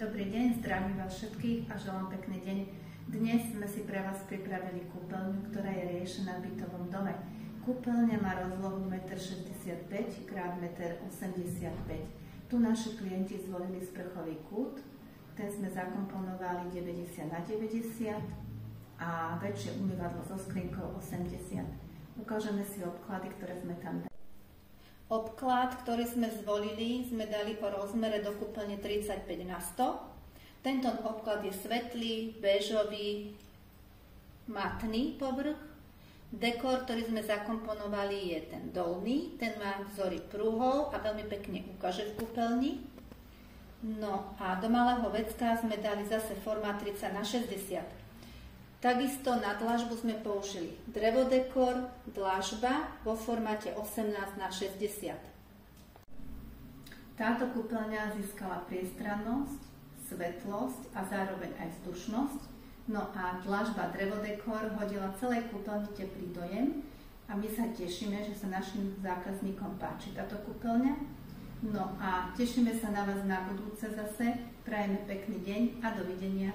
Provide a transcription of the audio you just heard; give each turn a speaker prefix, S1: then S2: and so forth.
S1: Dobrý deň, zdravím vás všetkých a želám pekný deň. Dnes sme si pre vás pripravili kúpeľňu, ktorá je riešená v bytovom dome. Kúpeľňa má rozlohu 1,65 m x 1,85 m. Tu naši klienti zvolili sprchový kút, ten sme zakomponovali 90x90 a väčšie umývadlo so skrinkou 80. Ukážeme si obklady, ktoré sme tam dali. Obklad, ktorý sme zvolili, sme dali po rozmere do kúpeľne 35x100. Tento obklad je svetlý, béžový, matný povrch. Dekor, ktorý sme zakomponovali, je ten dolný, ten má vzory pruhov a veľmi pekne ukáže v kúpeľni. No a do malého vecka sme dali zase formát 30x60. Takisto na dlažbu sme použili drevodekor, dlažba vo formáte 18x60. Táto kúpeľňa získala priestrannosť, svetlosť a zároveň aj vzdušnosť. No a dlažba drevodekor hodila celej kúpeľni teplý dojem a my sa tešíme, že sa našim zákazníkom páči táto kúpeľňa. No a tešíme sa na vás na budúce zase. Prajeme pekný deň a dovidenia.